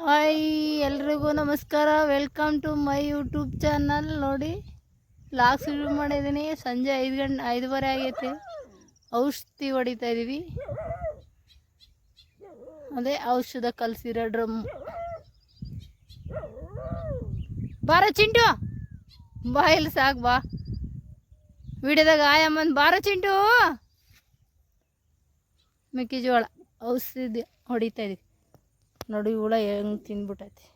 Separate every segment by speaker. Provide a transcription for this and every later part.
Speaker 1: Hi ಎಲ್ರಿಗೂ ನಮಸ್ಕಾರ. Welcome to my YouTube channel. ನೋಡಿ ಲಾಗ್ ಶುರು ಮಾಡಿದ್ದೀನಿ. ಸಂಜೆ 5:30 ಆಗೈತೆ. ಔಷಧಿ ಹೊಡಿತಾ ಇದ್ದೀವಿ. ಅದೇ ಔಷಧ ಕಲಸಿರೋ ಡ್ರಮ್. ಬಾರ ಚಿಂಟು, ಬಾ ಇಲ್ಲಿ ಸಾಕು ಬಾ. ವಿಡಿಯೋದಾಗ ಆಯಮ್ಮನ್ ಬಾರ ಚಿಂಟು. ಮೆಕ್ಕೆಜೋಳ ಔಷಧಿ ಹೊಡಿತಾ ಇದೀವಿ. ನೋಡಿ ಹುಳ ಹೆಂಗೆ ತಿಂದ್ಬಿಟ್ಟೈತಿ.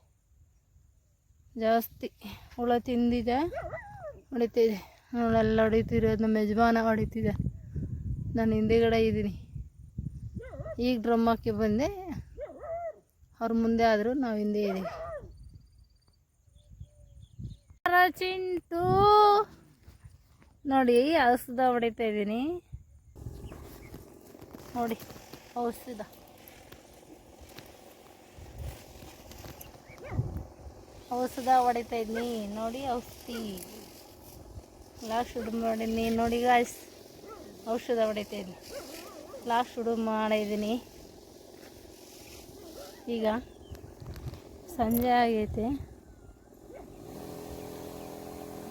Speaker 1: ಜಾಸ್ತಿ ಹುಳ ತಿಂದಿದೆ, ಹೊಡಿತಿದೆ. ಅವಳೆಲ್ಲ ಹೊಡಿತಿರೋದು ನಮ್ಮ ಯಜಮಾನ ಹೊಡಿತಿದೆ. ನಾನು ಹಿಂದೆಗಡೆ ಇದ್ದೀನಿ. ಈಗ ಡ್ರಮ್ ಹಾಕಿ ಬಂದೆ. ಅವ್ರ ಮುಂದೆ ಆದರೂ ನಾವು ಹಿಂದೆ ಇದ್ದೀವಿ. ಚಿಂಟು ನೋಡಿ ಔಷಧ ಹೊಡಿತಾ ಇದ್ದೀನಿ. ನೋಡಿ ಔಷಧ ಹೊಡಿತಾ ಇದ್ದೀನಿ. ನೋಡಿ ಔಷಧಿ ಲಾಸ್ಟ್ ಶುರು ಮಾಡಿದ್ದೀನಿ. ನೋಡಿ ಗಾಯ್ಸ್, ಔಷಧ ಹೊಡಿತಾ ಇದ್ದೀನಿ. ಲಾಸ್ಟ್ ಶುರು ಮಾಡಿದ್ದೀನಿ. ಈಗ ಸಂಜೆ ಆಗೈತೆ.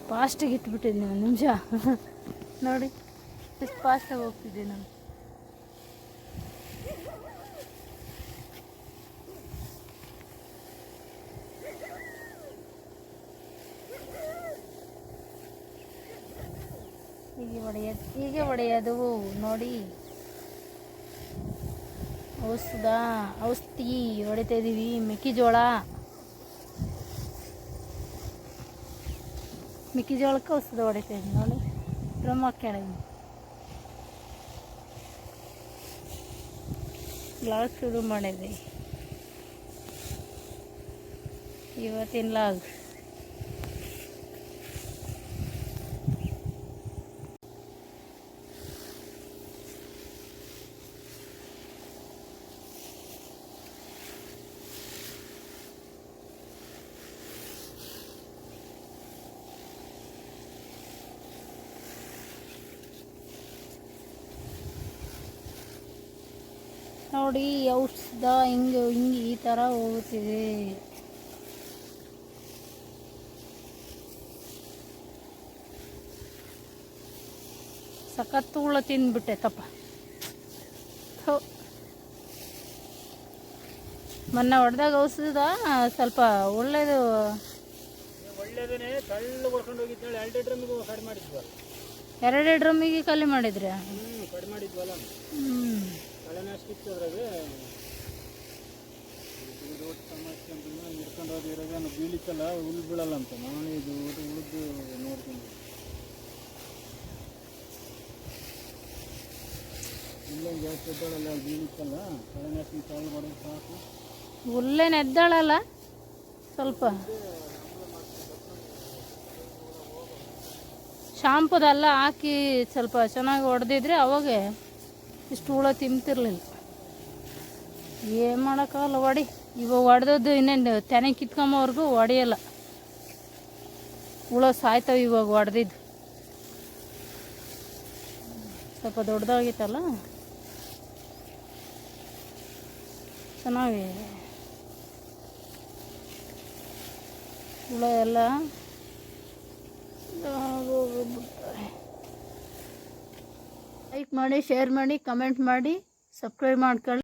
Speaker 1: ಫಾಸ್ಟಿಗೆ ಇಟ್ಬಿಟ್ಟಿದ್ದೀನಿ. ಒಂದು ನಿಮಿಷ ನೋಡಿ ಎಷ್ಟು ಫಾಸ್ಟಾಗಿ ಹೋಗ್ತಿದ್ದೆ ನಾನು. ಹೀಗೆ ಹೊಡೆಯೋದು ನೋಡಿ. ಔಷಧಿ ಹೊಡಿತಾ ಇದ್ದೀವಿ. ಮೆಕ್ಕೆಜೋಳಕ್ಕೆ ಔಷಧ ಹೊಡಿತಾ ಇದ್ದೀವಿ. ನೋಡಿ ಡ್ರಮ್ ಹಾಕ್ಯಾಳಿದ್ದೀನಿ. ಲಾಗ್ ಶುರು ಮಾಡಿದ್ವಿ. ಇವತ್ತಿನ ಲಾಗ್ ನೋಡಿ. ಔಷಧ ಹಿಂಗೆ ಈ ಥರ ಹೋಗುತ್ತಿದೆ. ಸಖತ್ತು ಹುಳ ತಿಂದ್ಬಿಟ್ಟೆ ತಪ್ಪ. ಮೊನ್ನೆ ಹೊಡೆದಾಗ ಔಷಧ ಸ್ವಲ್ಪ ಒಳ್ಳೇದು. ಎರಡೇ ಡ್ರಮ್ಮಿಗೆ ಖಾಲಿ ಮಾಡಿದ್ರೆ
Speaker 2: ಬೀಳಿಕಲ್ಲ, ಹುಲ್ ಬೀಳಲ್ಲ ಅಂತ ನಾನು ಇದು ಉಳಿದು ನೋಡ್ತೀನಿ. ಇಲ್ಲೇನು ಜಾಸ್ತಿ ಎದ್ದಾಳಲ್ಲ, ಬೀಳಿಕಲ್ಲ, ಕಳೆನಾಶಿ ಚಾಲು ಮಾಡೋದು ಸಾಕು.
Speaker 1: ಹುಲ್ಲೇನು ಎದ್ದಾಳಲ್ಲ, ಸ್ವಲ್ಪ ಶಾಂಪುದೆಲ್ಲ ಹಾಕಿ ಸ್ವಲ್ಪ ಚೆನ್ನಾಗಿ ಹೊಡೆದಿದ್ರೆ ಅವಾಗ ಇಷ್ಟು ಹುಳ ತಿಂತಿರ್ಲಿಲ್ಲ. ಏನು ಮಾಡೋಕ್ಕಾಗಲ್ಲ, ಹೊಡಿ. ಇವಾಗ ಹೊಡೆದದ್ದು ಇನ್ನೇನು ತೆನೆ ಕಿತ್ಕೊಂಬವ್ರಿಗೂ ಹೊಡೆಯಲ್ಲ. ಹುಳ ಸಾಯ್ತವೆ ಇವಾಗ ಹೊಡೆದಿದ್ದು. ಸ್ವಲ್ಪ ದೊಡ್ಡದಾಗಿತ್ತಲ್ಲ, ಚೆನ್ನಾಗಿ ಹುಳ ಎಲ್ಲ ಹೋಗ್ಬಿಡ್ತಾರೆ. ಲೈಕ್ ಮಾಡಿ, ಶೇರ್ ಮಾಡಿ, ಕಮೆಂಟ್ ಮಾಡಿ, ಸಬ್ಸ್ಕ್ರೈಬ್ ಮಾಡ್ಕೊಳ್ಳಿ.